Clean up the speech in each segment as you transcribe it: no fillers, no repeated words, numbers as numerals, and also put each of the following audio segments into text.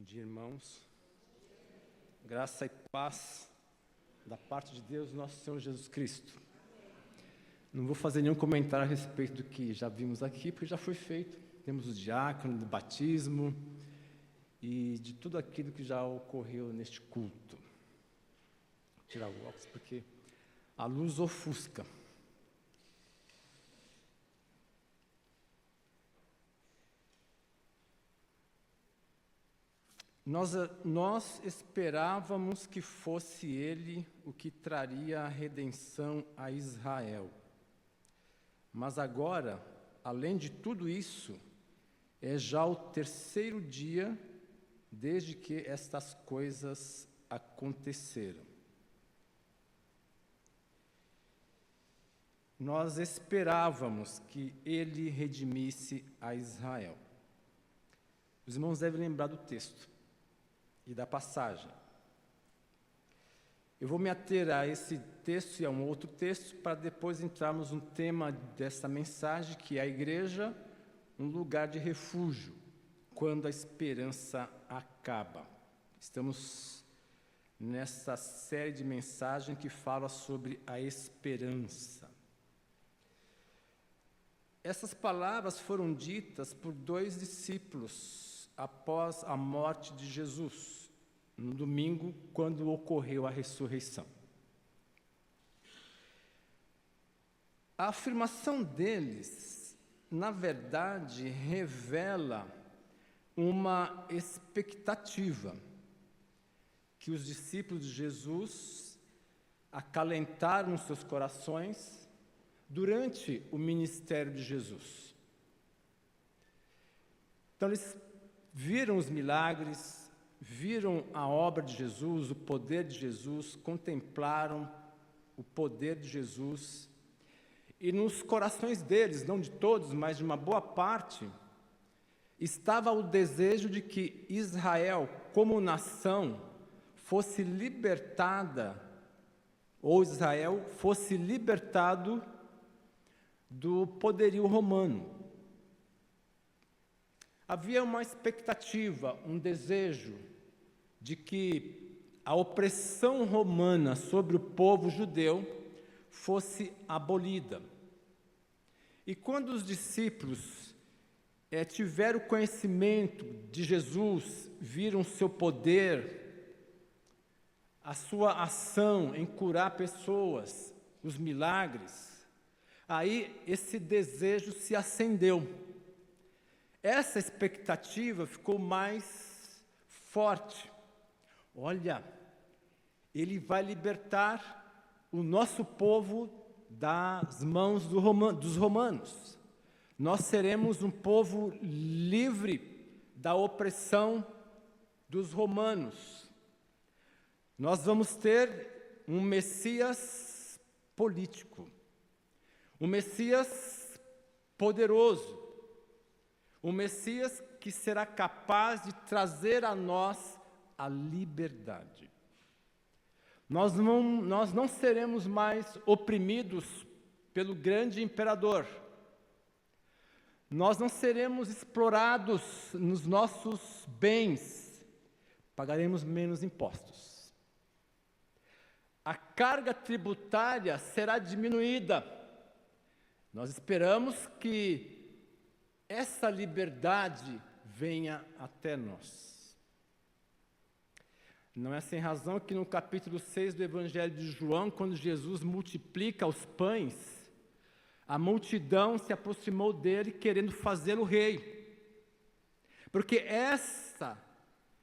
dia, irmãos. Graça e paz da parte de Deus, nosso Senhor Jesus Cristo. Não vou fazer nenhum comentário a respeito do que já vimos aqui, porque já foi feito. Temos o diácono, do batismo e de tudo aquilo que já ocorreu neste culto. Vou tirar o óculos porque a luz ofusca. Nós esperávamos que fosse ele o que traria a redenção a Israel. Mas agora, além de tudo isso, é já o terceiro dia desde que estas coisas aconteceram. Nós esperávamos que ele redimisse a Israel. Os irmãos devem lembrar do texto e da passagem. Eu vou me ater a esse texto e a um outro texto para depois entrarmos no tema dessa mensagem, que é a igreja, um lugar de refúgio, quando a esperança acaba. Estamos nessa série de mensagens que fala sobre a esperança. Essas palavras foram ditas por dois discípulos após a morte de Jesus, no domingo, quando ocorreu a ressurreição. A afirmação deles, na verdade, revela uma expectativa que os discípulos de Jesus acalentaram nos seus corações durante o ministério de Jesus. Então, eles viram os milagres, viram a obra de Jesus, o poder de Jesus, contemplaram o poder de Jesus, e nos corações deles, não de todos, mas de uma boa parte, estava o desejo de que Israel, como nação, fosse libertada, ou Israel fosse libertado do poderio romano. Havia uma expectativa, um desejo de que a opressão romana sobre o povo judeu fosse abolida. E quando os discípulos tiveram conhecimento de Jesus, viram seu poder, a sua ação em curar pessoas, os milagres, aí esse desejo se acendeu. Essa expectativa ficou mais forte. Olha, ele vai libertar o nosso povo das mãos dos romanos. Nós seremos um povo livre da opressão dos romanos. Nós vamos ter um Messias político, um Messias poderoso, um Messias que será capaz de trazer a nós a liberdade. Nós não seremos mais oprimidos pelo grande imperador. Nós não seremos explorados nos nossos bens. Pagaremos menos impostos. A carga tributária será diminuída. Nós esperamos que essa liberdade venha até nós. Não é sem razão que no capítulo 6 do Evangelho de João, quando Jesus multiplica os pães, a multidão se aproximou dele querendo fazê-lo rei. Porque essa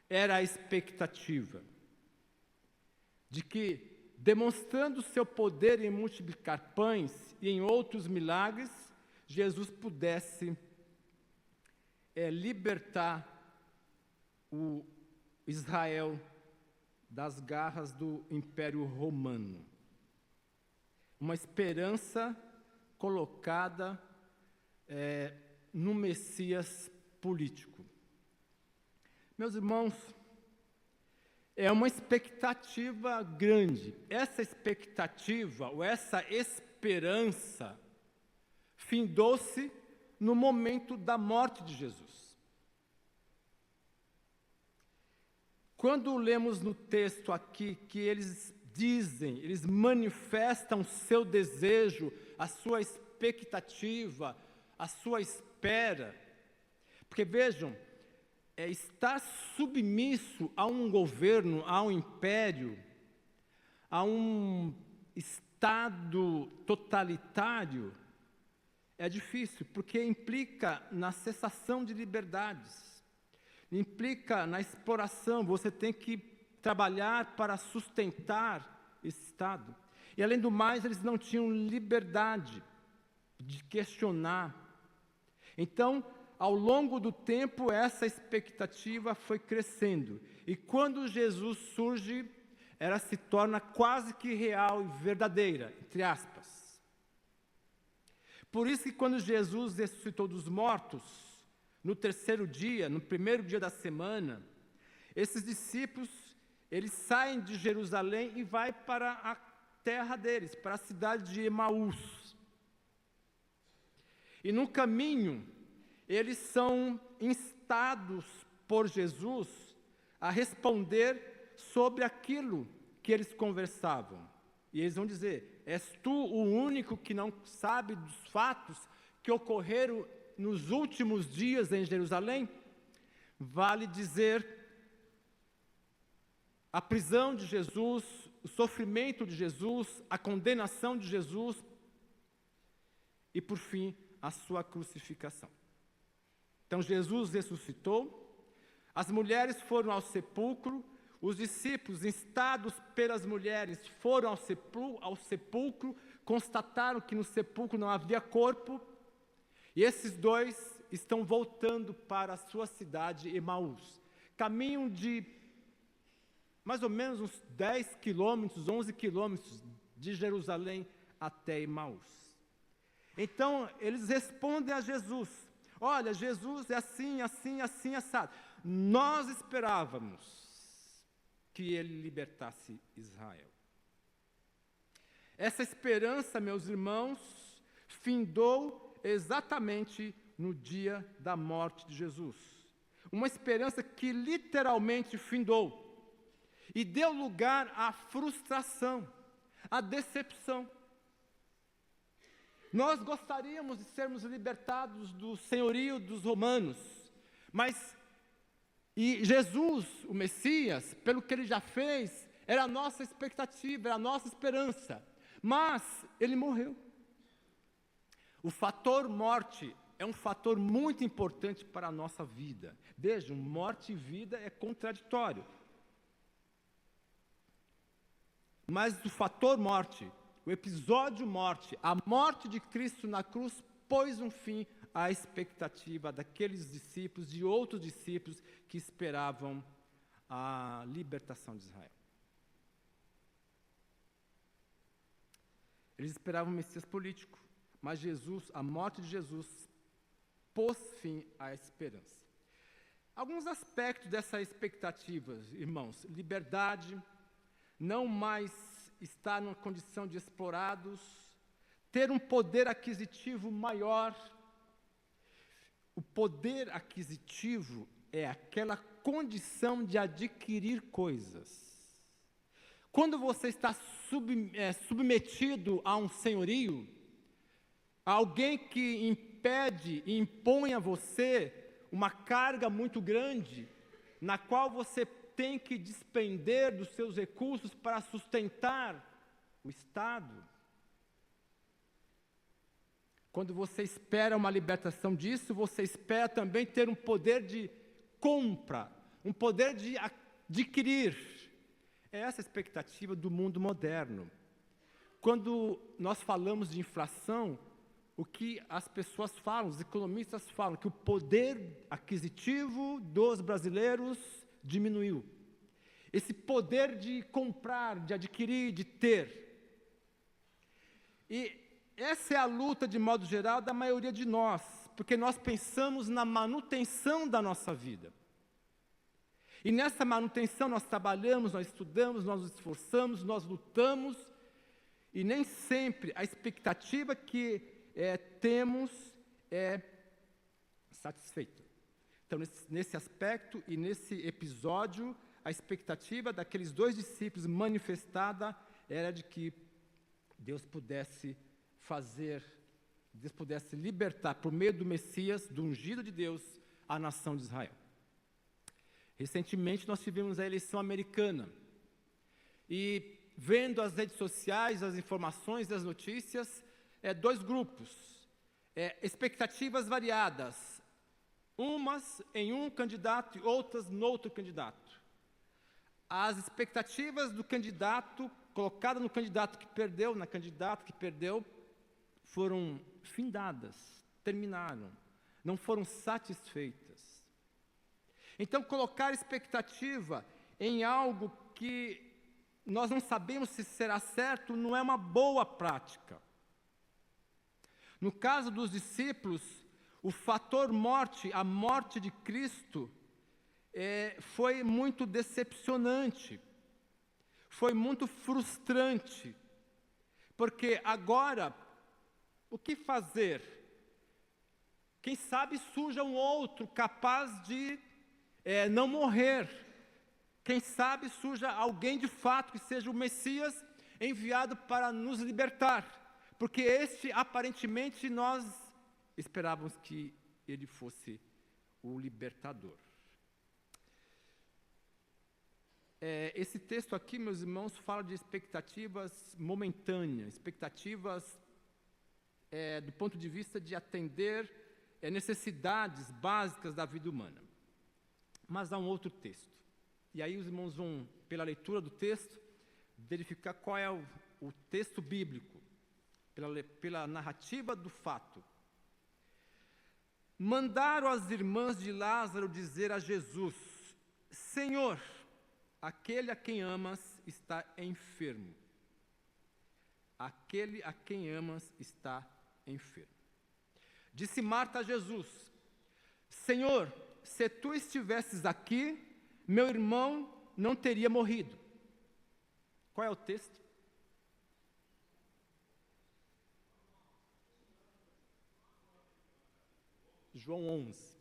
era a expectativa, de que, demonstrando seu poder em multiplicar pães e em outros milagres, Jesus pudesse libertar o Israel das garras do Império Romano. Uma esperança colocada no Messias político. Meus irmãos, é uma expectativa grande. Essa expectativa, ou essa esperança, findou-se no momento da morte de Jesus. Quando lemos no texto aqui que eles dizem, eles manifestam seu desejo, a sua expectativa, a sua espera, porque vejam, estar submisso a um governo, a um império, a um Estado totalitário, é difícil, porque implica na cessação de liberdades, implica na exploração, você tem que trabalhar para sustentar esse Estado. E além do mais, eles não tinham liberdade de questionar. Então, ao longo do tempo, essa expectativa foi crescendo. E quando Jesus surge, ela se torna quase que real e verdadeira, entre aspas. Por isso que quando Jesus ressuscitou dos mortos, no terceiro dia, no primeiro dia da semana, esses discípulos, eles saem de Jerusalém e vão para a terra deles, para a cidade de Emaús. E no caminho, eles são instados por Jesus a responder sobre aquilo que eles conversavam. E eles vão dizer: és tu o único que não sabe dos fatos que ocorreram nos últimos dias em Jerusalém? Vale dizer, a prisão de Jesus, o sofrimento de Jesus, a condenação de Jesus e, por fim, a sua crucificação. Então, Jesus ressuscitou, as mulheres foram ao sepulcro, os discípulos, instados pelas mulheres, foram ao sepulcro, constataram que no sepulcro não havia corpo, e esses dois estão voltando para a sua cidade, Emaús. Caminham de mais ou menos uns 10 quilômetros, 11 quilômetros de Jerusalém até Emaús. Então, eles respondem a Jesus: olha, Jesus é assim, assim, assim, assado. Nós esperávamos que ele libertasse Israel. Essa esperança, meus irmãos, findou exatamente no dia da morte de Jesus. Uma esperança que literalmente findou e deu lugar à frustração, à decepção. Nós gostaríamos de sermos libertados do senhorio dos romanos, mas Jesus, o Messias, pelo que ele já fez, era a nossa expectativa, era a nossa esperança, mas ele morreu. O fator morte é um fator muito importante para a nossa vida. Vejam, morte e vida é contraditório. Mas o fator morte, o episódio morte, a morte de Cristo na cruz, pôs um fim à expectativa daqueles discípulos, de outros discípulos que esperavam a libertação de Israel. Eles esperavam um Messias político, mas Jesus, a morte de Jesus, pôs fim à esperança. Alguns aspectos dessa expectativa, irmãos: liberdade, não mais estar numa condição de explorados, ter um poder aquisitivo maior. O poder aquisitivo é aquela condição de adquirir coisas. Quando você está submetido a um senhorio, a alguém que impede e impõe a você uma carga muito grande, na qual você tem que despender dos seus recursos para sustentar o Estado. Quando você espera uma libertação disso, você espera também ter um poder de compra, um poder de adquirir. É essa a expectativa do mundo moderno. Quando nós falamos de inflação, o que as pessoas falam, os economistas falam, que o poder aquisitivo dos brasileiros diminuiu. Esse poder de comprar, de adquirir, de ter. E essa é a luta, de modo geral, da maioria de nós, porque nós pensamos na manutenção da nossa vida. E nessa manutenção nós trabalhamos, nós estudamos, nós nos esforçamos, nós lutamos, e nem sempre a expectativa que temos é satisfeita. Então, nesse aspecto e nesse episódio, a expectativa daqueles 2 discípulos manifestada era de que Deus pudesse libertar, por meio do Messias, do ungido de Deus, a nação de Israel. Recentemente nós tivemos a eleição americana, e vendo as redes sociais, as informações, as notícias, 2 grupos, expectativas variadas, umas em um candidato e outras no outro candidato. As expectativas do candidato, colocadas no candidato que perdeu, na candidata que perdeu, foram findadas, terminaram, não foram satisfeitas. Então, colocar expectativa em algo que nós não sabemos se será certo não é uma boa prática. No caso dos discípulos, o fator morte, a morte de Cristo, foi muito decepcionante, foi muito frustrante, porque agora, o que fazer? Quem sabe surja um outro capaz de não morrer. Quem sabe surja alguém de fato que seja o Messias enviado para nos libertar. Porque aparentemente, nós esperávamos que ele fosse o libertador. Esse texto aqui, meus irmãos, fala de expectativas momentâneas, expectativas do ponto de vista de atender necessidades básicas da vida humana. Mas há um outro texto. E aí os irmãos vão, pela leitura do texto, verificar qual é o texto bíblico, pela narrativa do fato. Mandaram as irmãs de Lázaro dizer a Jesus: Senhor, aquele a quem amas está enfermo. Aquele a quem amas está enfermo. Disse Marta a Jesus: Senhor, se tu estivesses aqui, meu irmão não teria morrido. Qual é o texto? João 11.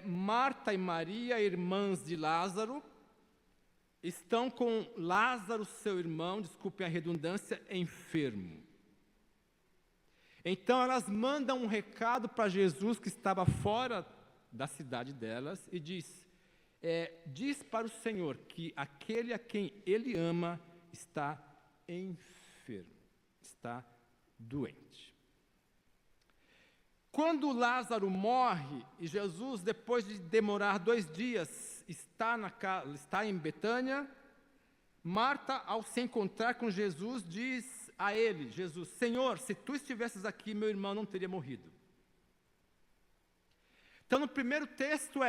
Marta e Maria, irmãs de Lázaro, estão com Lázaro, seu irmão, desculpem a redundância, enfermo. Então elas mandam um recado para Jesus, que estava fora da cidade delas, e diz para o Senhor que aquele a quem ele ama está enfermo, está doente. Quando Lázaro morre, e Jesus, depois de demorar 2 dias, está em Betânia, Marta, ao se encontrar com Jesus, diz a ele, Jesus: Senhor, se tu estivesses aqui, meu irmão não teria morrido. Então, no primeiro texto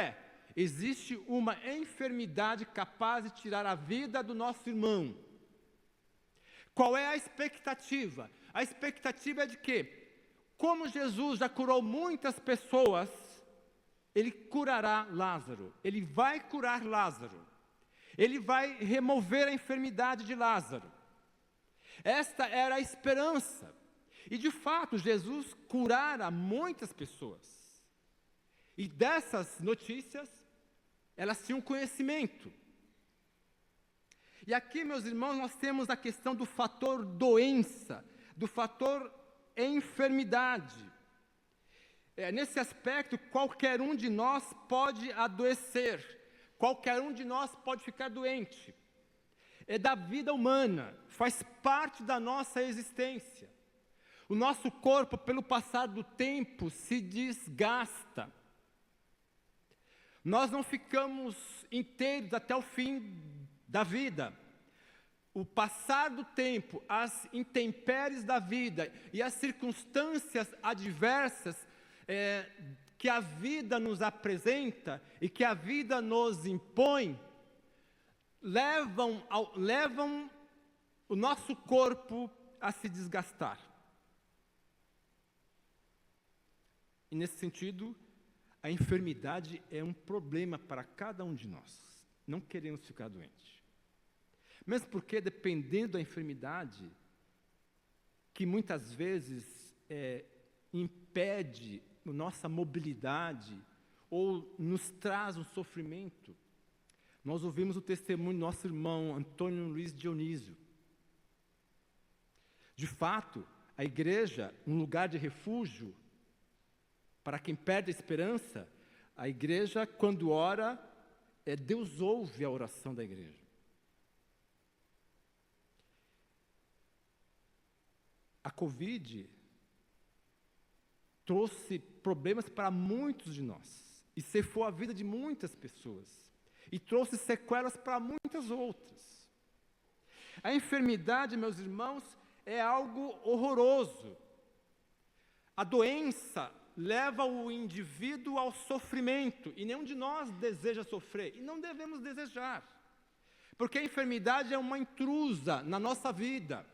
existe uma enfermidade capaz de tirar a vida do nosso irmão. Qual é a expectativa? A expectativa é de que, como Jesus já curou muitas pessoas, ele curará Lázaro. Ele vai curar Lázaro. Ele vai remover a enfermidade de Lázaro. Esta era a esperança. E de fato, Jesus curara muitas pessoas. E dessas notícias, elas tinham conhecimento. E aqui, meus irmãos, nós temos a questão do fator doença, do fator enfermidade. Nesse aspecto, qualquer um de nós pode adoecer, qualquer um de nós pode ficar doente. É da vida humana, faz parte da nossa existência. O nosso corpo, pelo passar do tempo, se desgasta. Nós não ficamos inteiros até o fim da vida. O passar do tempo, as intempéries da vida e as circunstâncias adversas que a vida nos apresenta e que a vida nos impõe, levam o nosso corpo a se desgastar. E nesse sentido, a enfermidade é um problema para cada um de nós. Não queremos ficar doentes. Mesmo porque, dependendo da enfermidade, que muitas vezes impede nossa mobilidade ou nos traz um sofrimento, nós ouvimos o testemunho do nosso irmão Antônio Luiz Dionísio. De fato, a igreja, um lugar de refúgio para quem perde a esperança, a igreja, quando ora, Deus ouve a oração da igreja. A Covid trouxe problemas para muitos de nós e ceifou a vida de muitas pessoas e trouxe sequelas para muitas outras. A enfermidade, meus irmãos, é algo horroroso. A doença leva o indivíduo ao sofrimento e nenhum de nós deseja sofrer e não devemos desejar, porque a enfermidade é uma intrusa na nossa vida.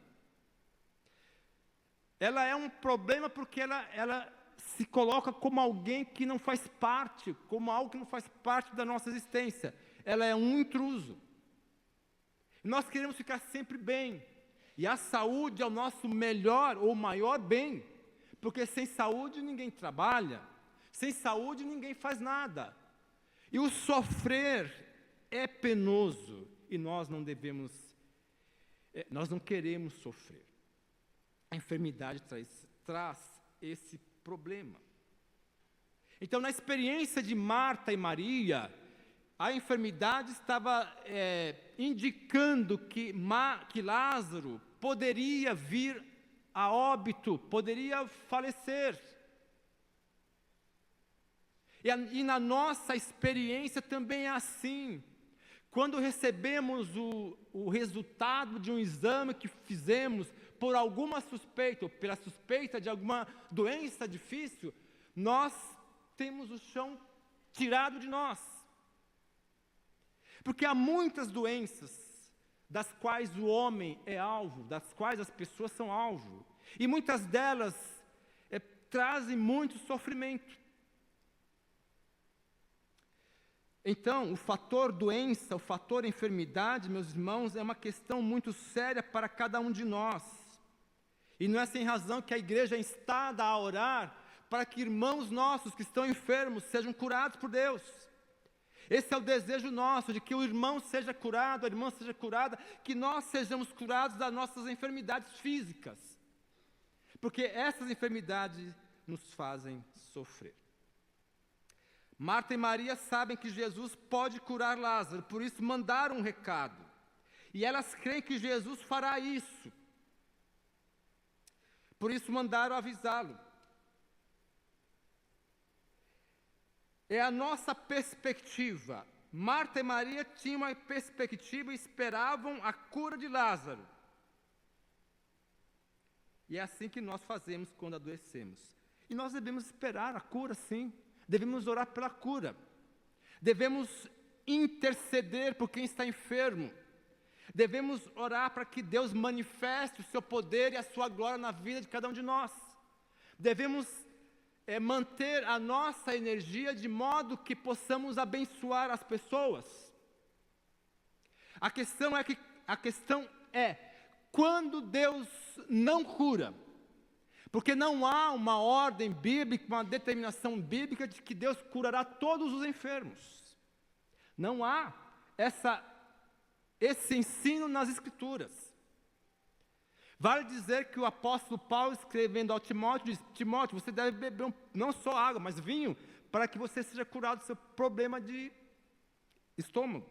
Ela é um problema porque ela se coloca como alguém que não faz parte, como algo que não faz parte da nossa existência. Ela é um intruso. Nós queremos ficar sempre bem. E a saúde é o nosso melhor ou maior bem. Porque sem saúde ninguém trabalha. Sem saúde ninguém faz nada. E o sofrer é penoso. E nós não queremos sofrer. A enfermidade traz esse problema. Então, na experiência de Marta e Maria, a enfermidade estava indicando que Lázaro poderia vir a óbito, poderia falecer. E na nossa experiência também é assim. Quando recebemos o resultado de um exame que fizemos por alguma suspeita, ou pela suspeita de alguma doença difícil, nós temos o chão tirado de nós. Porque há muitas doenças das quais o homem é alvo, das quais as pessoas são alvo. E muitas delas trazem muito sofrimento. Então, o fator doença, o fator enfermidade, meus irmãos, é uma questão muito séria para cada um de nós. E não é sem razão que a igreja é instada a orar para que irmãos nossos que estão enfermos sejam curados por Deus. Esse é o desejo nosso, de que o irmão seja curado, a irmã seja curada, que nós sejamos curados das nossas enfermidades físicas. Porque essas enfermidades nos fazem sofrer. Marta e Maria sabem que Jesus pode curar Lázaro, por isso mandaram um recado. E elas creem que Jesus fará isso. Por isso mandaram avisá-lo. É a nossa perspectiva. Marta e Maria tinham uma perspectiva e esperavam a cura de Lázaro. E é assim que nós fazemos quando adoecemos. E nós devemos esperar a cura, sim. Devemos orar pela cura. Devemos interceder por quem está enfermo. Devemos orar para que Deus manifeste o seu poder e a sua glória na vida de cada um de nós. Devemos manter a nossa energia de modo que possamos abençoar as pessoas. A questão é quando Deus não cura. Porque não há uma ordem bíblica, uma determinação bíblica de que Deus curará todos os enfermos. Não há esse ensino nas Escrituras. Vale dizer que o apóstolo Paulo, escrevendo ao Timóteo, diz: Timóteo, você deve beber não só água, mas vinho, para que você seja curado do seu problema de estômago.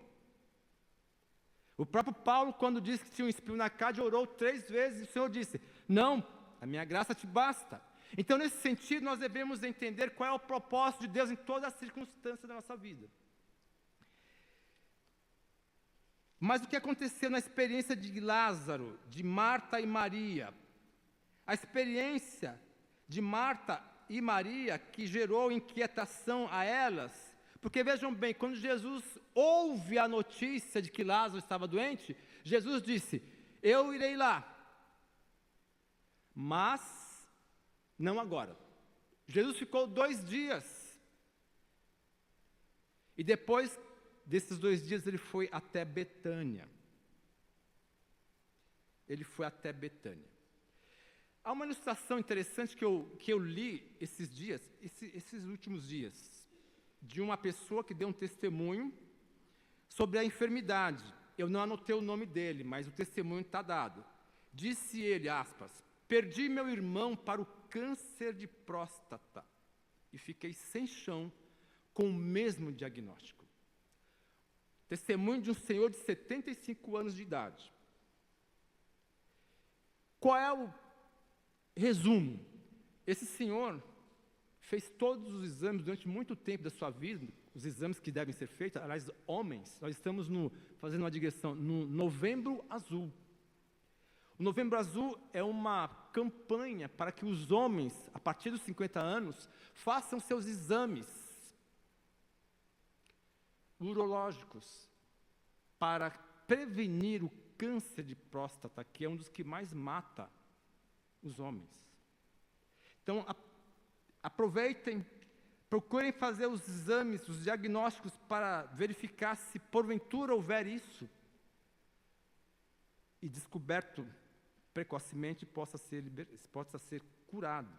O próprio Paulo, quando disse que tinha um espinho na carne, orou 3 vezes e o Senhor disse: não, a minha graça te basta. Então, nesse sentido, nós devemos entender qual é o propósito de Deus em todas as circunstâncias da nossa vida. Mas o que aconteceu na experiência de Lázaro, de Marta e Maria? A experiência de Marta e Maria que gerou inquietação a elas, porque vejam bem, quando Jesus ouve a notícia de que Lázaro estava doente, Jesus disse: eu irei lá. Mas não agora. Jesus ficou 2 dias. E depois desses 2 dias ele foi até Betânia. Ele foi até Betânia. Há uma ilustração interessante que eu li esses dias, esses últimos dias, de uma pessoa que deu um testemunho sobre a enfermidade. Eu não anotei o nome dele, mas o testemunho está dado. Disse ele, aspas, perdi meu irmão para o câncer de próstata e fiquei sem chão com o mesmo diagnóstico. Testemunho de um senhor de 75 anos de idade. Qual é o resumo? Esse senhor fez todos os exames durante muito tempo da sua vida, os exames que devem ser feitos, aliás, homens, nós estamos fazendo uma digressão, no Novembro Azul. O Novembro Azul é uma campanha para que os homens, a partir dos 50 anos, façam seus exames urológicos para prevenir o câncer de próstata, que é um dos que mais mata os homens. Então, aproveitem, procurem fazer os exames, os diagnósticos para verificar se porventura houver isso e descoberto precocemente possa ser curado.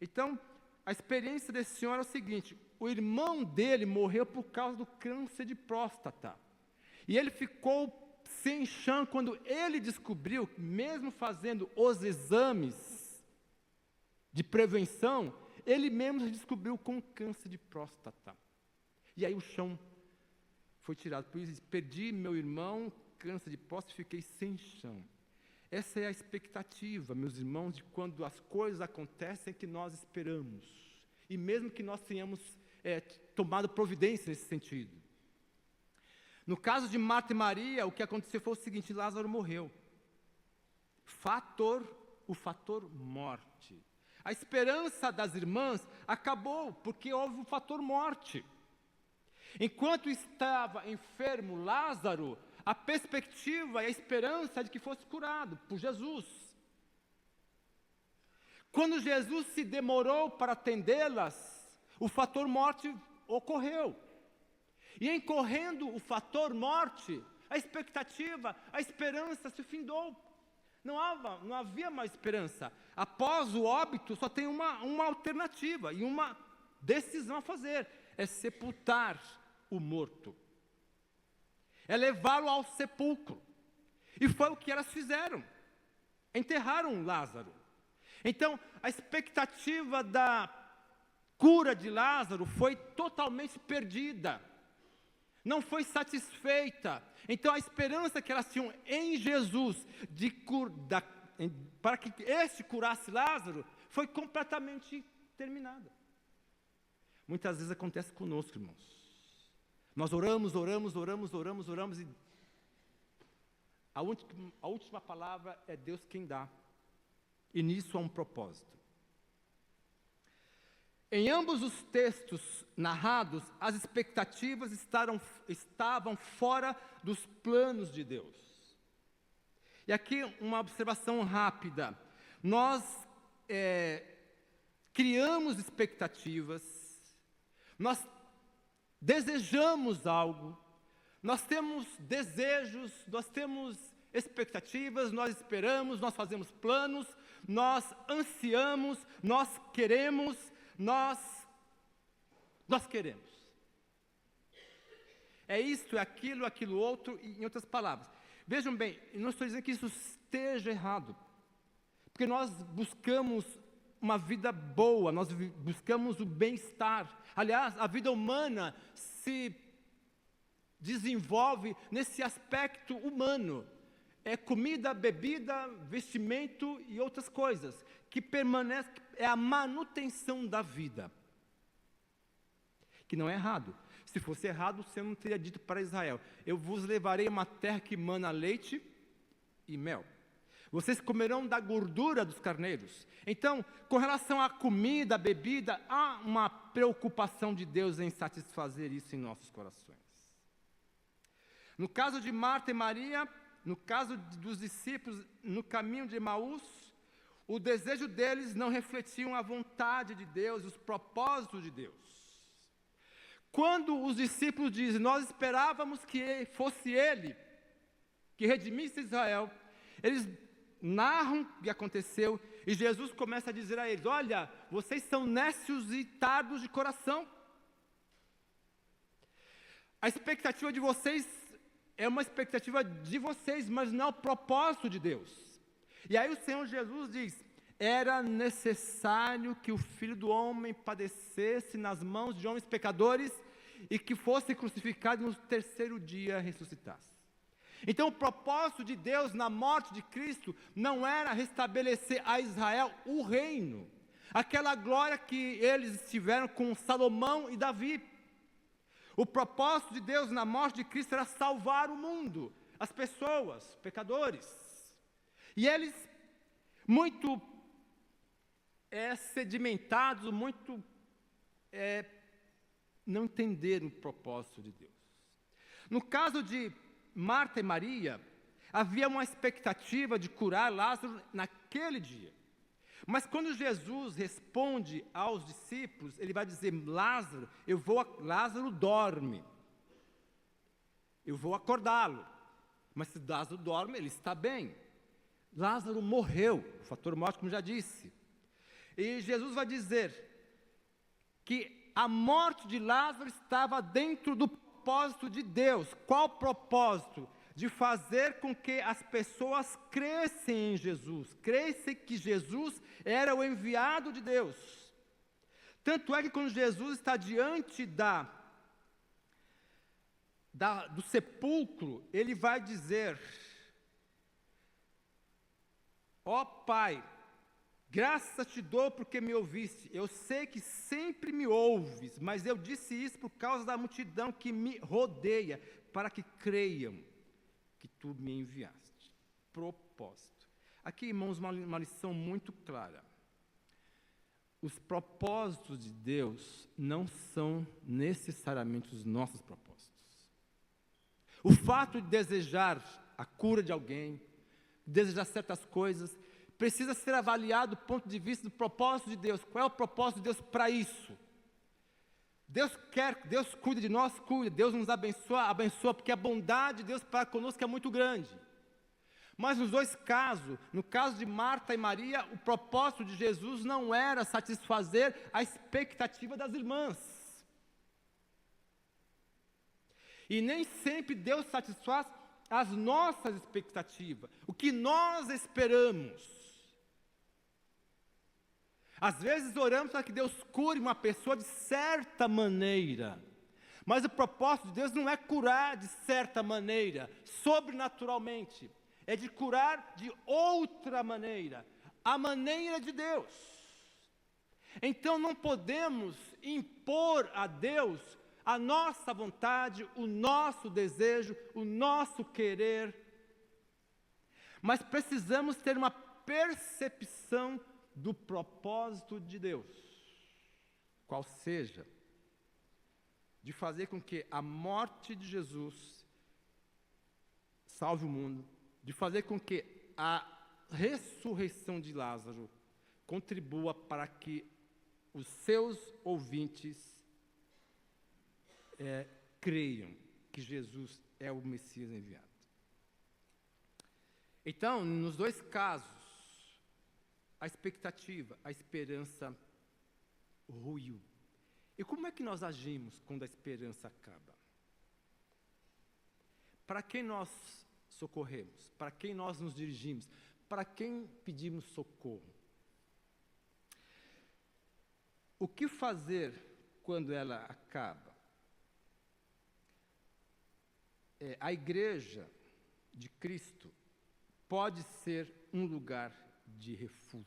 Então, a experiência desse senhor é o seguinte: o irmão dele morreu por causa do câncer de próstata. E ele ficou sem chão quando ele descobriu, mesmo fazendo os exames de prevenção, ele mesmo se descobriu com câncer de próstata. E aí o chão foi tirado. Por isso, perdi meu irmão, câncer de próstata, e fiquei sem chão. Essa é a expectativa, meus irmãos, de quando as coisas acontecem que nós esperamos. E mesmo que nós tenhamos tomado providência nesse sentido. No caso de Marta e Maria, o que aconteceu foi o seguinte: Lázaro morreu. O fator morte. A esperança das irmãs acabou, porque houve o fator morte. Enquanto estava enfermo Lázaro, a perspectiva e a esperança de que fosse curado por Jesus. Quando Jesus se demorou para atendê-las, o fator morte ocorreu. E em correndo o fator morte, a expectativa, a esperança se findou. Não havia mais esperança. Após o óbito, só tem uma alternativa e uma decisão a fazer: é sepultar o morto. É levá-lo ao sepulcro. E foi o que elas fizeram. Enterraram Lázaro. Então, a expectativa da cura de Lázaro foi totalmente perdida. Não foi satisfeita. Então, a esperança que elas tinham em Jesus para que este curasse Lázaro foi completamente terminada. Muitas vezes acontece conosco, irmãos. Nós oramos e a última palavra é Deus quem dá. E nisso há um propósito. Em ambos os textos narrados, as expectativas estavam fora dos planos de Deus. E aqui uma observação rápida. Nós criamos expectativas, nós desejamos algo, nós temos desejos, nós temos expectativas, nós esperamos, nós fazemos planos, nós ansiamos, nós queremos, nós queremos. É isto, é aquilo outro, em outras palavras. Vejam bem, eu não estou dizendo que isso esteja errado, porque nós buscamos uma vida boa, nós buscamos o bem-estar. Aliás, a vida humana se desenvolve nesse aspecto humano. É comida, bebida, vestimento e outras coisas, que permanece, é a manutenção da vida. Que não é errado. Se fosse errado, você não teria dito para Israel: eu vos levarei a uma terra que mana leite e mel. Vocês comerão da gordura dos carneiros. Então, com relação à comida, à bebida, há uma preocupação de Deus em satisfazer isso em nossos corações. No caso de Marta e Maria, no caso dos discípulos no caminho de Emaús, o desejo deles não refletiam a vontade de Deus, os propósitos de Deus. Quando os discípulos dizem: nós esperávamos que fosse Ele que redimisse Israel, eles narram o que aconteceu, e Jesus começa a dizer a eles: olha, vocês são nécios e tardos de coração. A expectativa de vocês é uma expectativa de vocês, mas não é o propósito de Deus. E aí o Senhor Jesus diz: era necessário que o Filho do Homem padecesse nas mãos de homens pecadores e que fosse crucificado e no terceiro dia ressuscitasse. Então o propósito de Deus na morte de Cristo não era restabelecer a Israel o reino, aquela glória que eles tiveram com Salomão e Davi. O propósito de Deus na morte de Cristo era salvar o mundo, as pessoas, os pecadores. E eles, muito sedimentados, muito não entenderam o propósito de Deus. No caso de Marta e Maria, havia uma expectativa de curar Lázaro naquele dia. Mas quando Jesus responde aos discípulos, ele vai dizer: Lázaro dorme. Eu vou acordá-lo. Mas se Lázaro dorme, ele está bem. Lázaro morreu, o fator morte, como já disse. E Jesus vai dizer que a morte de Lázaro estava dentro do propósito de Deus. Qual propósito? De fazer com que as pessoas crescem em Jesus, crescem que Jesus era o enviado de Deus. Tanto é que quando Jesus está diante do sepulcro, ele vai dizer: ó Pai, graças te dou porque me ouviste. Eu sei que sempre me ouves, mas eu disse isso por causa da multidão que me rodeia, para que creiam que tu me enviaste. Propósito. Aqui, irmãos, uma lição muito clara. Os propósitos de Deus não são necessariamente os nossos propósitos. O fato de desejar a cura de alguém, desejar certas coisas, precisa ser avaliado do ponto de vista do propósito de Deus. Qual é o propósito de Deus para isso? Deus cuida de nós, cuida. Deus nos abençoa, porque a bondade de Deus para conosco é muito grande. Mas nos dois casos, no caso de Marta e Maria, o propósito de Jesus não era satisfazer a expectativa das irmãs. E nem sempre Deus satisfaz as nossas expectativas, o que nós esperamos. Às vezes oramos para que Deus cure uma pessoa de certa maneira, mas o propósito de Deus não é curar de certa maneira, sobrenaturalmente, é de curar de outra maneira, a maneira de Deus. Então não podemos impor a Deus a nossa vontade, o nosso desejo, o nosso querer, mas precisamos ter uma percepção do propósito de Deus, qual seja, de fazer com que a morte de Jesus salve o mundo, de fazer com que a ressurreição de Lázaro contribua para que os seus ouvintes creiam que Jesus é o Messias enviado. Então, nos dois casos, a expectativa, a esperança ruiu. E como é que nós agimos quando a esperança acaba? Para quem nós socorremos? Para quem nós nos dirigimos? Para quem pedimos socorro? O que fazer quando ela acaba? A igreja de Cristo pode ser um lugar de refúgio.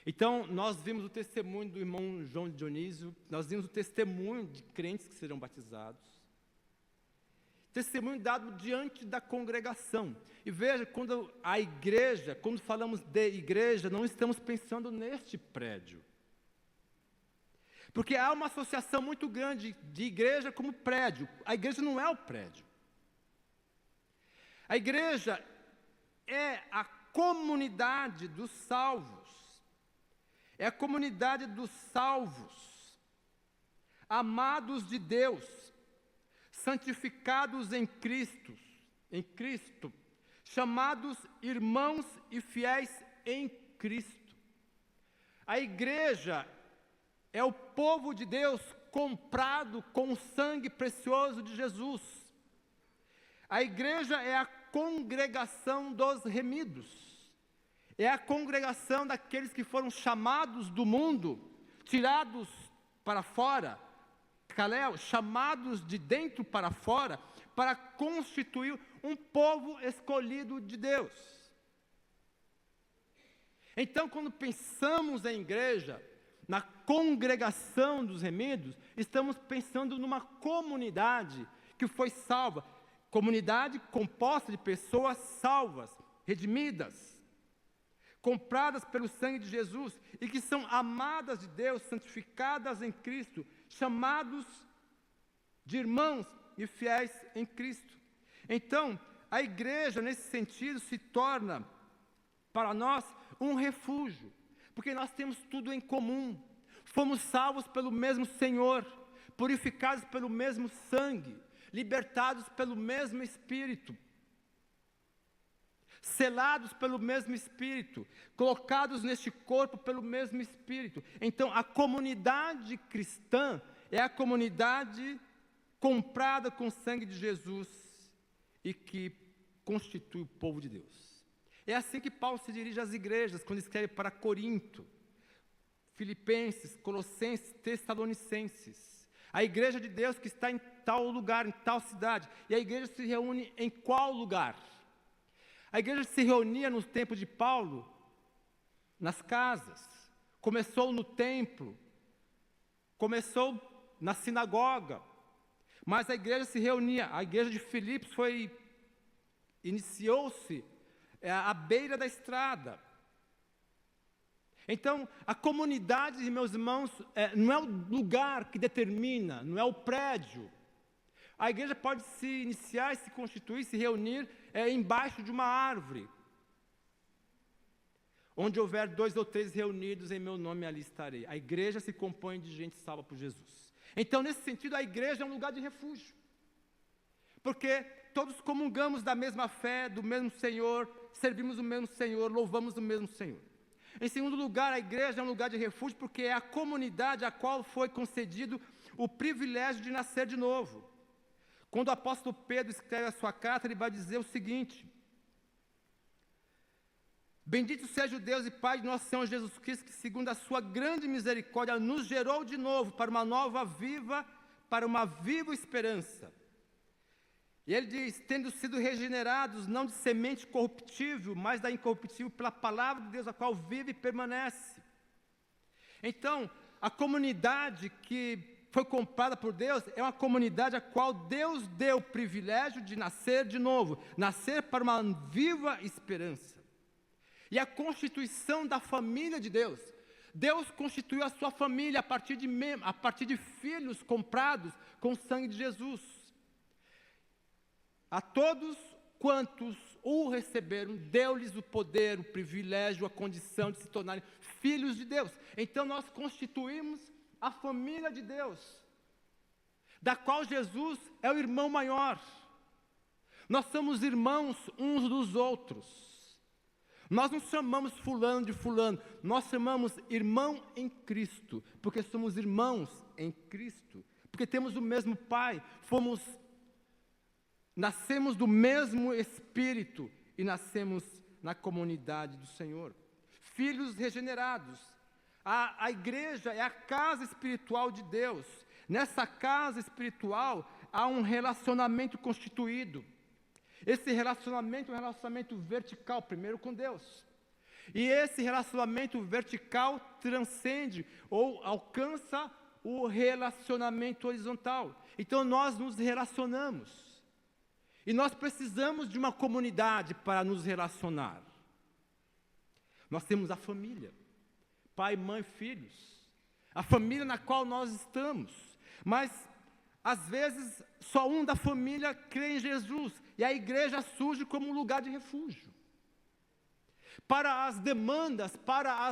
Então, nós vimos o testemunho do irmão João Dionísio, nós vimos o testemunho de crentes que serão batizados, testemunho dado diante da congregação. E veja, quando falamos de igreja, não estamos pensando neste prédio. Porque há uma associação muito grande de igreja como prédio. A igreja não é o prédio. A igreja é a comunidade dos salvos. É a comunidade dos salvos, amados de Deus, santificados em Cristo, chamados irmãos e fiéis em Cristo. A igreja é o povo de Deus comprado com o sangue precioso de Jesus. A igreja é a congregação dos remidos. É a congregação daqueles que foram chamados do mundo, tirados para fora, Kalel, chamados de dentro para fora, para constituir um povo escolhido de Deus. Então, quando pensamos em igreja, na congregação dos remidos, estamos pensando numa comunidade que foi salva, comunidade composta de pessoas salvas, redimidas, compradas pelo sangue de Jesus e que são amadas de Deus, santificadas em Cristo, chamados de irmãos e fiéis em Cristo. Então, a igreja, nesse sentido, se torna para nós um refúgio, porque nós temos tudo em comum. Fomos salvos pelo mesmo Senhor, purificados pelo mesmo sangue, libertados pelo mesmo Espírito, selados pelo mesmo Espírito, colocados neste corpo pelo mesmo Espírito. Então, a comunidade cristã é a comunidade comprada com o sangue de Jesus e que constitui o povo de Deus. É assim que Paulo se dirige às igrejas, quando escreve para Corinto, Filipenses, Colossenses, Tessalonicenses. A igreja de Deus que está em tal lugar, em tal cidade. E a igreja se reúne em qual lugar? A igreja se reunia no tempo de Paulo, nas casas. Começou no templo. Começou na sinagoga. Mas a igreja se reunia. A igreja de Filipos iniciou-se à beira da estrada. Então, a comunidade, meus irmãos, não é o lugar que determina, não é o prédio. A igreja pode se iniciar, se constituir, se reunir embaixo de uma árvore. Onde houver 2 ou 3 reunidos em meu nome, ali estarei. A igreja se compõe de gente salva por Jesus. Então, nesse sentido, a igreja é um lugar de refúgio. Porque todos comungamos da mesma fé, do mesmo Senhor, servimos o mesmo Senhor, louvamos o mesmo Senhor. Em segundo lugar, a igreja é um lugar de refúgio porque é a comunidade a qual foi concedido o privilégio de nascer de novo. Quando o apóstolo Pedro escreve a sua carta, ele vai dizer o seguinte: bendito seja o Deus e Pai de nosso Senhor Jesus Cristo, que segundo a sua grande misericórdia nos gerou de novo para uma viva esperança. E ele diz, tendo sido regenerados, não de semente corruptível, mas da incorruptível, pela palavra de Deus, a qual vive e permanece. Então, a comunidade que foi comprada por Deus é uma comunidade a qual Deus deu o privilégio de nascer de novo, nascer para uma viva esperança. E a constituição da família de Deus. Deus constituiu a sua família a partir de filhos comprados com o sangue de Jesus. A todos quantos o receberam, deu-lhes o poder, o privilégio, a condição de se tornarem filhos de Deus. Então nós constituímos a família de Deus, da qual Jesus é o irmão maior. Nós somos irmãos uns dos outros. Nós não chamamos fulano de fulano, nós chamamos irmão em Cristo, porque somos irmãos em Cristo, porque temos o mesmo Pai, nascemos do mesmo Espírito e nascemos na comunidade do Senhor. Filhos regenerados. A igreja é a casa espiritual de Deus. Nessa casa espiritual há um relacionamento constituído. Esse relacionamento é um relacionamento vertical, primeiro com Deus. E esse relacionamento vertical transcende ou alcança o relacionamento horizontal. Então nós nos relacionamos. E nós precisamos de uma comunidade para nos relacionar. Nós temos a família, pai, mãe, filhos. A família na qual nós estamos. Mas, às vezes, só um da família crê em Jesus. E a igreja surge como um lugar de refúgio. Para as demandas, para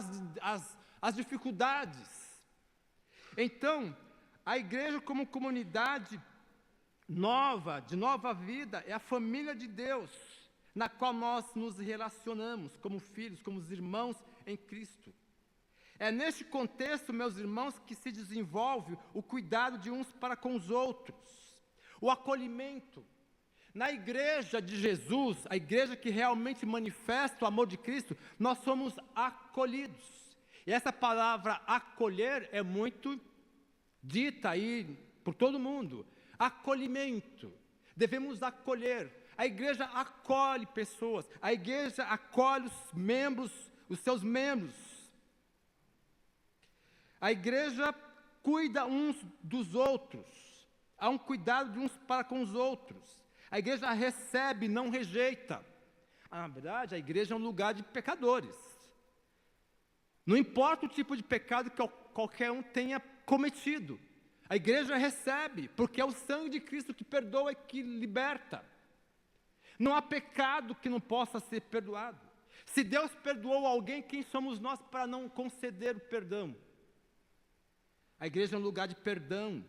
as dificuldades. Então, a igreja como comunidade de nova vida, é a família de Deus, na qual nós nos relacionamos como filhos, como irmãos em Cristo. É neste contexto, meus irmãos, que se desenvolve o cuidado de uns para com os outros, o acolhimento. Na igreja de Jesus, a igreja que realmente manifesta o amor de Cristo, nós somos acolhidos. E essa palavra acolher é muito dita aí por todo mundo. Acolhimento. Devemos acolher. A igreja acolhe pessoas. A igreja acolhe os membros, os seus membros. A igreja cuida uns dos outros. Há um cuidado de uns para com os outros. A igreja recebe, não rejeita. Na verdade, a igreja é um lugar de pecadores. Não importa o tipo de pecado que qualquer um tenha cometido. A igreja recebe, porque é o sangue de Cristo que perdoa e que liberta. Não há pecado que não possa ser perdoado. Se Deus perdoou alguém, quem somos nós para não conceder o perdão? A igreja é um lugar de perdão.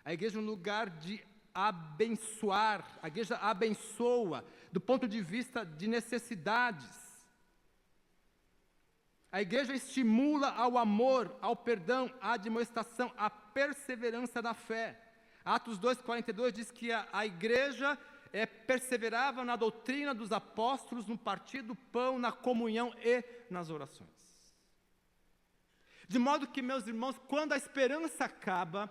A igreja é um lugar de abençoar. A igreja abençoa do ponto de vista de necessidades. A igreja estimula ao amor, ao perdão, à admoestação, à perseverança na fé. Atos 2,42 diz que a igreja perseverava na doutrina dos apóstolos, no partir do pão, na comunhão e nas orações. De modo que, meus irmãos, quando a esperança acaba,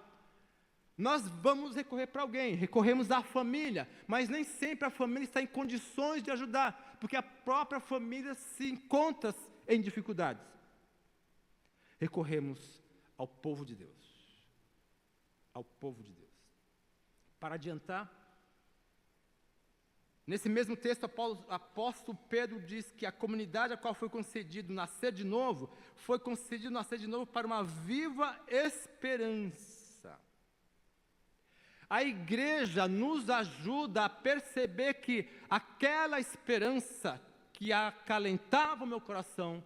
nós vamos recorrer para alguém, recorremos à família, mas nem sempre a família está em condições de ajudar, porque a própria família se encontra em dificuldades. Recorremos ao povo de Deus. Ao povo de Deus. Para adiantar, nesse mesmo texto, o apóstolo Pedro diz que a comunidade a qual foi concedido nascer de novo, foi concedido nascer de novo para uma viva esperança. A igreja nos ajuda a perceber que aquela esperança que acalentava o meu coração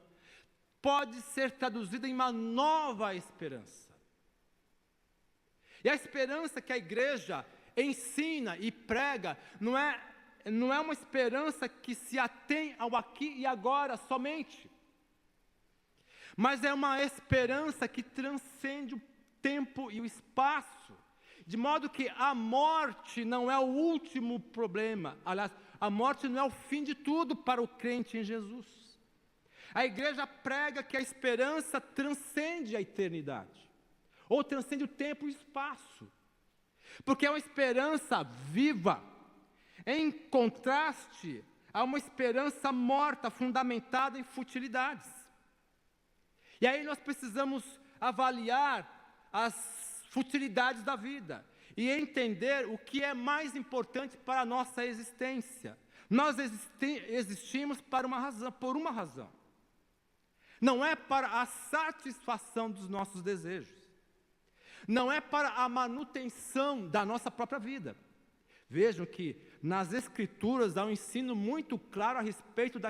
pode ser traduzida em uma nova esperança. E a esperança que a igreja ensina e prega não é uma esperança que se atém ao aqui e agora somente, mas é uma esperança que transcende o tempo e o espaço, de modo que a morte não é o último problema. Aliás, a morte não é o fim de tudo para o crente em Jesus. A igreja prega que a esperança transcende a eternidade, ou transcende o tempo e o espaço, porque é uma esperança viva, em contraste a uma esperança morta, fundamentada em futilidades. E aí nós precisamos avaliar as futilidades da vida e entender o que é mais importante para a nossa existência. Nós existimos por uma razão. Não é para a satisfação dos nossos desejos. Não é para a manutenção da nossa própria vida. Vejam que nas Escrituras há um ensino muito claro a respeito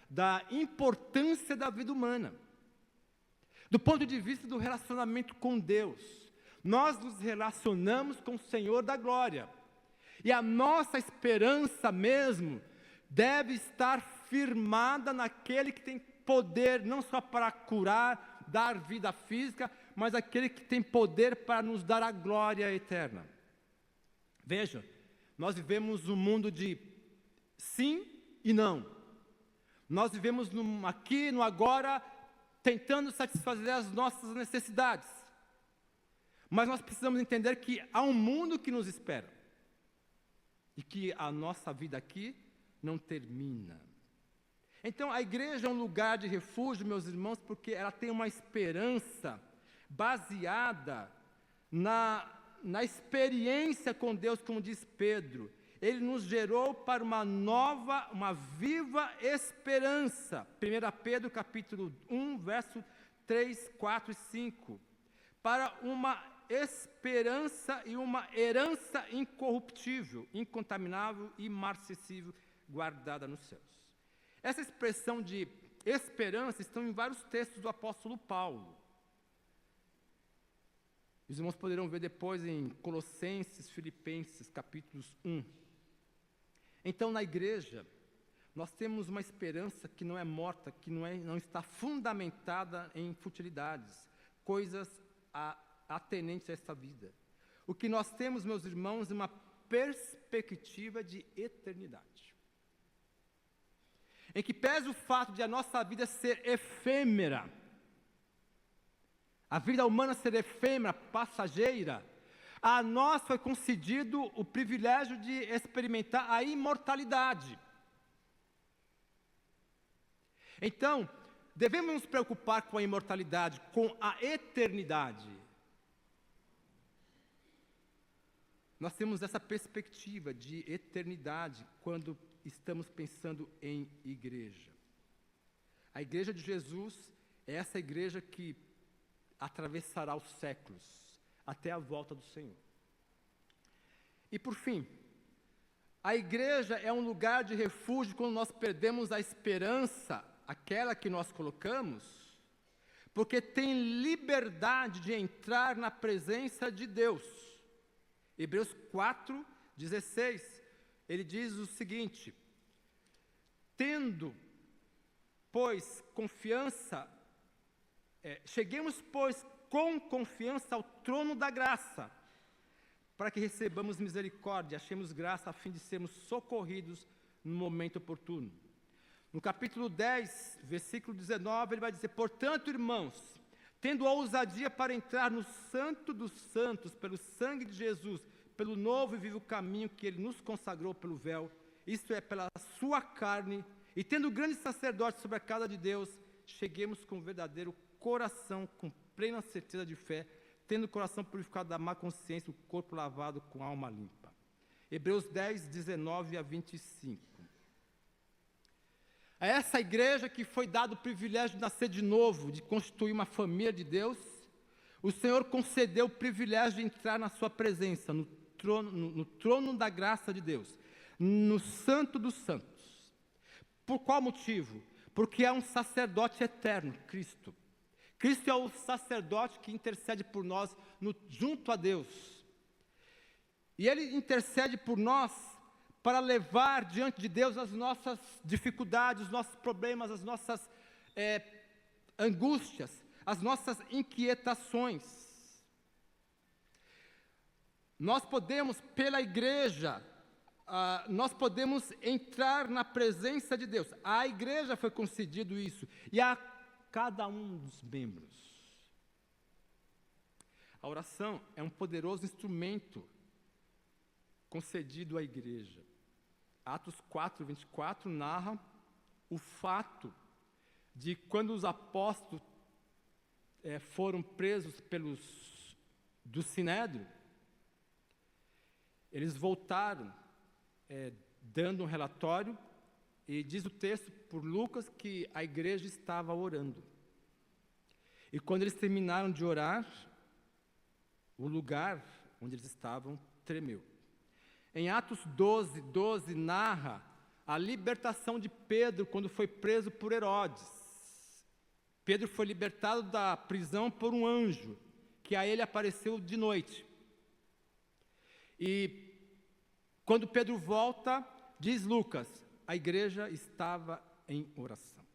da importância da vida humana. Do ponto de vista do relacionamento com Deus. Nós nos relacionamos com o Senhor da glória. E a nossa esperança mesmo deve estar firmada naquele que tem poder não só para curar, dar vida física, mas aquele que tem poder para nos dar a glória eterna. Vejam, nós vivemos um mundo de sim e não. Nós vivemos no aqui, no agora, tentando satisfazer as nossas necessidades. Mas nós precisamos entender que há um mundo que nos espera. E que a nossa vida aqui não termina. Então, a igreja é um lugar de refúgio, meus irmãos, porque ela tem uma esperança baseada na experiência com Deus, como diz Pedro. Ele nos gerou para uma viva esperança. 1 Pedro capítulo 1, verso 3, 4 e 5. Para uma esperança e uma herança incorruptível, incontaminável e imarcessível, guardada nos céus. Essa expressão de esperança está em vários textos do apóstolo Paulo. Os irmãos poderão ver depois em Colossenses, Filipenses, capítulos 1. Então, na igreja, nós temos uma esperança que não é morta, que não está fundamentada em futilidades, coisas atenentes a esta vida. O que nós temos, meus irmãos, é uma perspectiva de eternidade, em que pese o fato de a nossa vida ser efêmera, a vida humana ser efêmera, passageira, a nós foi concedido o privilégio de experimentar a imortalidade. Então, devemos nos preocupar com a imortalidade, com a eternidade. Nós temos essa perspectiva de eternidade quando estamos pensando em igreja. A igreja de Jesus é essa igreja que atravessará os séculos, até a volta do Senhor. E por fim, a igreja é um lugar de refúgio quando nós perdemos a esperança, aquela que nós colocamos, porque tem liberdade de entrar na presença de Deus. Hebreus 4:16, ele diz o seguinte: tendo, pois, confiança, cheguemos, pois, com confiança ao trono da graça, para que recebamos misericórdia, achemos graça a fim de sermos socorridos no momento oportuno. No capítulo 10, versículo 19, ele vai dizer: portanto, irmãos, tendo a ousadia para entrar no Santo dos Santos, pelo sangue de Jesus, pelo novo e vivo caminho que ele nos consagrou pelo véu, isto é, pela sua carne, e tendo grande sacerdote sobre a casa de Deus, cheguemos com verdadeiro coração, com plena certeza de fé, tendo o coração purificado da má consciência, o corpo lavado com a alma limpa. Hebreus 10, 19-25. A essa igreja que foi dado o privilégio de nascer de novo, de constituir uma família de Deus, o Senhor concedeu o privilégio de entrar na sua presença, no trono da graça de Deus, no Santo dos Santos. Por qual motivo? Porque é um sacerdote eterno, Cristo. Cristo é o sacerdote que intercede por nós junto a Deus. E Ele intercede por nós para levar diante de Deus as nossas dificuldades, os nossos problemas, as nossas angústias, as nossas inquietações. Nós podemos, pela igreja, nós podemos entrar na presença de Deus. À igreja foi concedido isso, e a cada um dos membros. A oração é um poderoso instrumento concedido à igreja. Atos 4:24 narra o fato de quando os apóstolos foram presos do Sinédrio, eles voltaram dando um relatório, e diz o texto por Lucas que a igreja estava orando. E quando eles terminaram de orar, o lugar onde eles estavam tremeu. Em Atos 12:12 narra a libertação de Pedro quando foi preso por Herodes. Pedro foi libertado da prisão por um anjo, que a ele apareceu de noite. E quando Pedro volta, diz Lucas, a igreja estava em oração.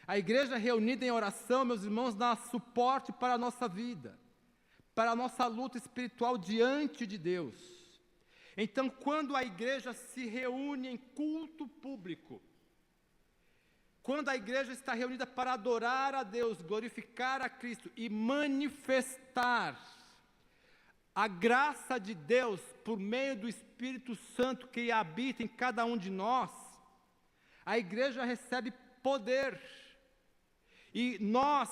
A igreja reunida em oração, meus irmãos, dá suporte para a nossa vida, para a nossa luta espiritual diante de Deus. Então, quando a igreja se reúne em culto público, quando a igreja está reunida para adorar a Deus, glorificar a Cristo e manifestar a graça de Deus por meio do Espírito Santo que habita em cada um de nós, a igreja recebe poder. E nós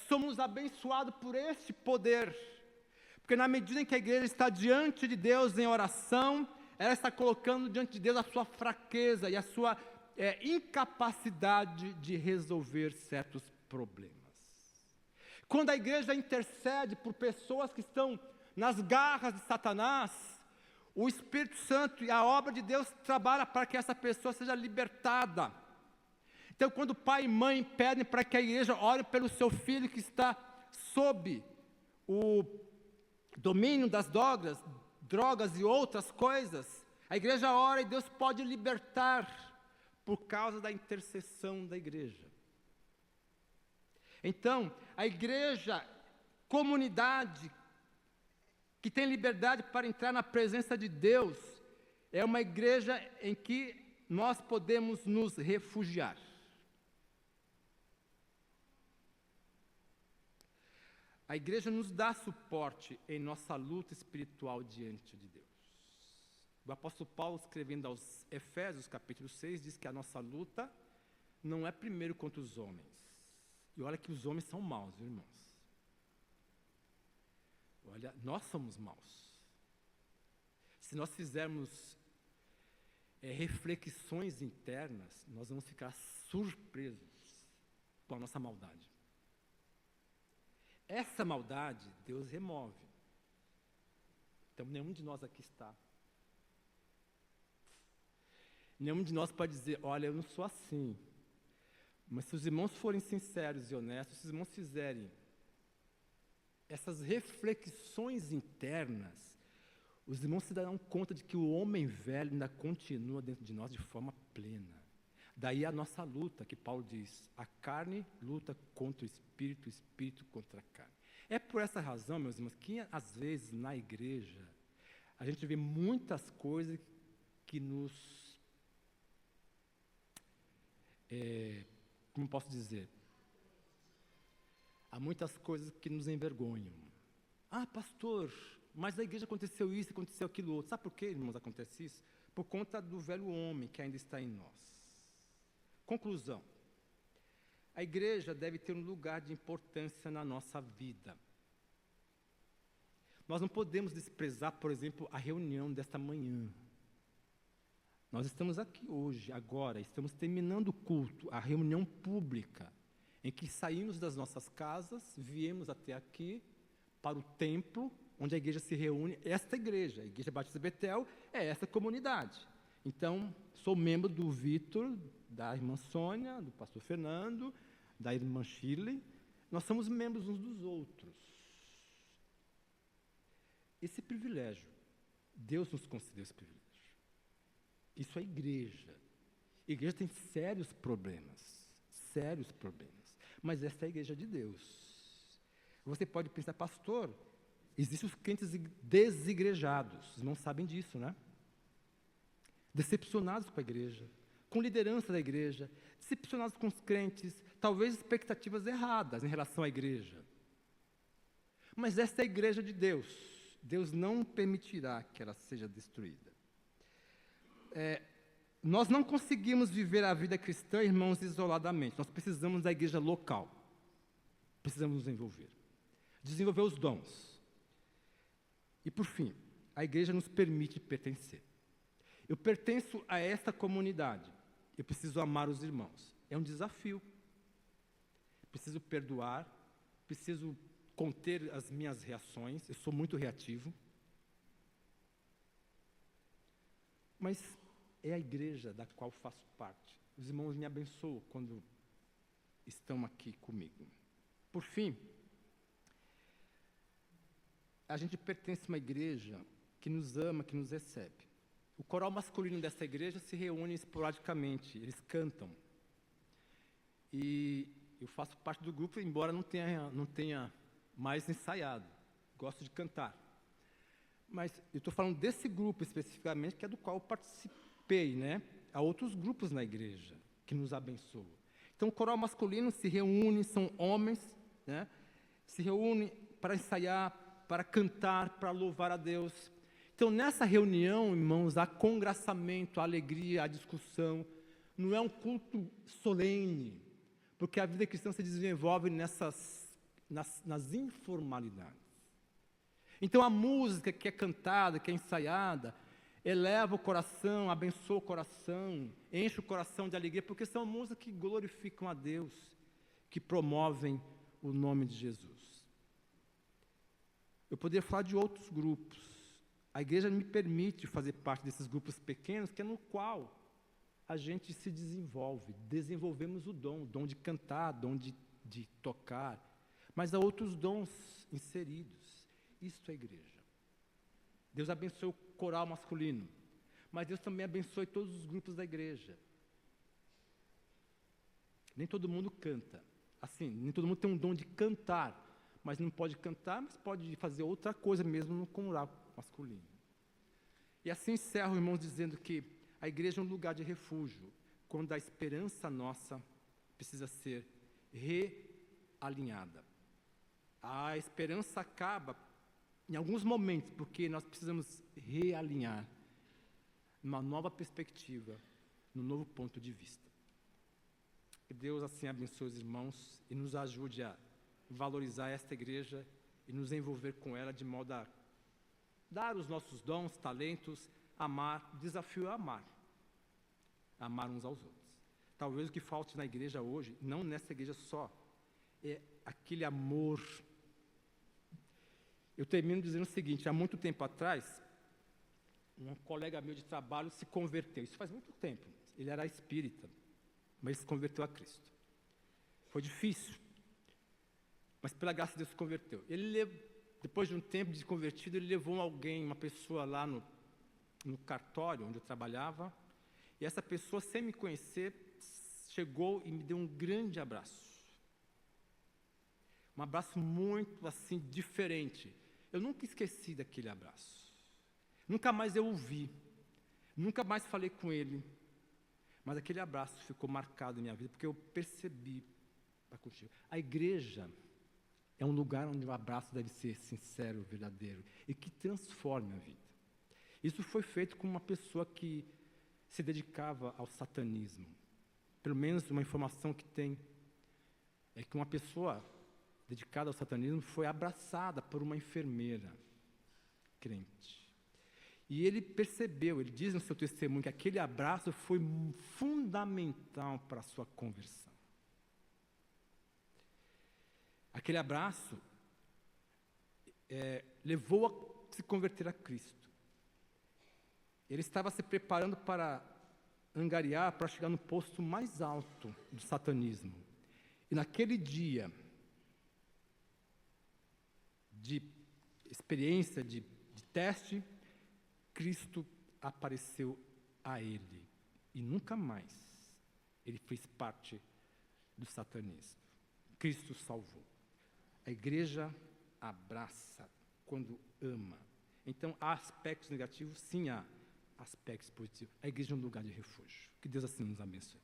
somos abençoados por esse poder. Porque na medida em que a igreja está diante de Deus em oração, ela está colocando diante de Deus a sua fraqueza e a sua incapacidade de resolver certos problemas. Quando a igreja intercede por pessoas que estão nas garras de Satanás, o Espírito Santo e a obra de Deus trabalham para que essa pessoa seja libertada. Então, quando pai e mãe pedem para que a igreja ore pelo seu filho que está sob o domínio das drogas e outras coisas, A igreja ora e Deus pode libertar por causa da intercessão da igreja. Então, a igreja, comunidade, que tem liberdade para entrar na presença de Deus, é uma igreja em que nós podemos nos refugiar. A igreja nos dá suporte em nossa luta espiritual diante de Deus. O apóstolo Paulo, escrevendo aos Efésios, capítulo 6, diz que a nossa luta não é primeiro contra os homens. E olha que os homens são maus, viu, irmãos? Olha, nós somos maus. Se nós fizermos reflexões internas, nós vamos ficar surpresos com a nossa maldade. Essa maldade, Deus remove. Então, nenhum de nós aqui está. Nenhum de nós pode dizer, olha, eu não sou assim. Mas se os irmãos forem sinceros e honestos, se os irmãos fizerem essas reflexões internas, os irmãos se darão conta de que o homem velho ainda continua dentro de nós de forma plena. Daí a nossa luta, que Paulo diz, a carne luta contra o espírito contra a carne. É por essa razão, meus irmãos, que às vezes na igreja, a gente vê muitas coisas que nos... como posso dizer? Há muitas coisas que nos envergonham. Ah, pastor, mas na igreja aconteceu isso, aconteceu aquilo outro. Sabe por que, irmãos, acontece isso? Por conta do velho homem que ainda está em nós. Conclusão. A igreja deve ter um lugar de importância na nossa vida. Nós não podemos desprezar, por exemplo, a reunião desta manhã. Nós estamos aqui hoje, agora, estamos terminando o culto, a reunião pública, em que saímos das nossas casas, viemos até aqui, para o templo, onde a igreja se reúne. Esta igreja, a Igreja Batista Betel, é essa comunidade. Então, sou membro do Vitor, da irmã Sônia, do pastor Fernando, da irmã Shirley. Nós somos membros uns dos outros. Esse privilégio, Deus nos concedeu esse privilégio. Isso é igreja. A igreja tem sérios problemas. Mas essa é a igreja de Deus. Você pode pensar, pastor, existem os crentes desigrejados. Os irmãos sabem disso, né? Decepcionados com a igreja, com liderança da igreja, decepcionados com os crentes, talvez expectativas erradas em relação à igreja. Mas esta é a igreja de Deus. Deus não permitirá que ela seja destruída. Nós não conseguimos viver a vida cristã, irmãos, isoladamente. Nós precisamos da igreja local. Precisamos nos envolver. Desenvolver os dons. E, por fim, a igreja nos permite pertencer. Eu pertenço a esta comunidade. Eu preciso amar os irmãos. É um desafio. Preciso perdoar. Preciso conter as minhas reações. Eu sou muito reativo. Mas é a igreja da qual faço parte. Os irmãos me abençoam quando estão aqui comigo. Por fim, a gente pertence a uma igreja que nos ama, que nos recebe. O coral masculino dessa igreja se reúne esporadicamente, eles cantam. E eu faço parte do grupo, embora não tenha mais ensaiado. Gosto de cantar. Mas eu estou falando desse grupo especificamente, que é do qual eu participei, né? Há outros grupos na igreja que nos abençoam. Então, o coral masculino se reúne, são homens, né? Se reúne para ensaiar, para cantar, para louvar a Deus. Então, nessa reunião, irmãos, há congraçamento, há alegria, há discussão. Não é um culto solene, porque a vida cristã se desenvolve nas informalidades. Então, a música que é cantada, que é ensaiada, eleva o coração, abençoa o coração, enche o coração de alegria, porque são músicas que glorificam a Deus, que promovem o nome de Jesus. Eu poderia falar de outros grupos. A igreja me permite fazer parte desses grupos pequenos, que é no qual a gente se desenvolve, desenvolvemos o dom de cantar, dom de tocar, mas há outros dons inseridos. Isso é igreja. Deus abençoe o coral masculino, mas Deus também abençoe todos os grupos da igreja. Nem todo mundo canta. Assim, nem todo mundo tem um dom de cantar, mas não pode cantar, mas pode fazer outra coisa mesmo no coral masculino. E assim encerro, irmãos, dizendo que a igreja é um lugar de refúgio, quando a esperança nossa precisa ser realinhada. A esperança acaba em alguns momentos, porque nós precisamos realinhar numa nova perspectiva, num novo ponto de vista. Que Deus assim abençoe os irmãos e nos ajude a valorizar esta igreja e nos envolver com ela de modo a dar os nossos dons, talentos, amar, o desafio é amar uns aos outros. Talvez o que falte na igreja hoje, não nessa igreja só, é aquele amor. Eu termino dizendo o seguinte: há muito tempo atrás, um colega meu de trabalho se converteu. Isso faz muito tempo. Ele era espírita, mas se converteu a Cristo. Foi difícil, mas pela graça de Deus se converteu. Depois de um tempo de convertido, ele levou alguém, uma pessoa lá no cartório onde eu trabalhava, e essa pessoa, sem me conhecer, chegou e me deu um grande abraço. Um abraço muito, assim, diferente. Eu nunca esqueci daquele abraço. Nunca mais eu o vi. Nunca mais falei com ele. Mas aquele abraço ficou marcado na minha vida, porque eu percebi. A igreja é um lugar onde o abraço deve ser sincero, verdadeiro, e que transforme a vida. Isso foi feito com uma pessoa que se dedicava ao satanismo. Pelo menos uma informação que tem é que uma pessoa dedicada ao satanismo foi abraçada por uma enfermeira crente. E ele percebeu, ele diz no seu testemunho, que aquele abraço foi fundamental para a sua conversão. Aquele abraço levou a se converter a Cristo. Ele estava se preparando para angariar, para chegar no posto mais alto do satanismo. E naquele dia de experiência, de teste, Cristo apareceu a ele. E nunca mais ele fez parte do satanismo. Cristo o salvou. A igreja abraça quando ama. Então, há aspectos negativos? Sim, há aspectos positivos. A igreja é um lugar de refúgio. Que Deus assim nos abençoe.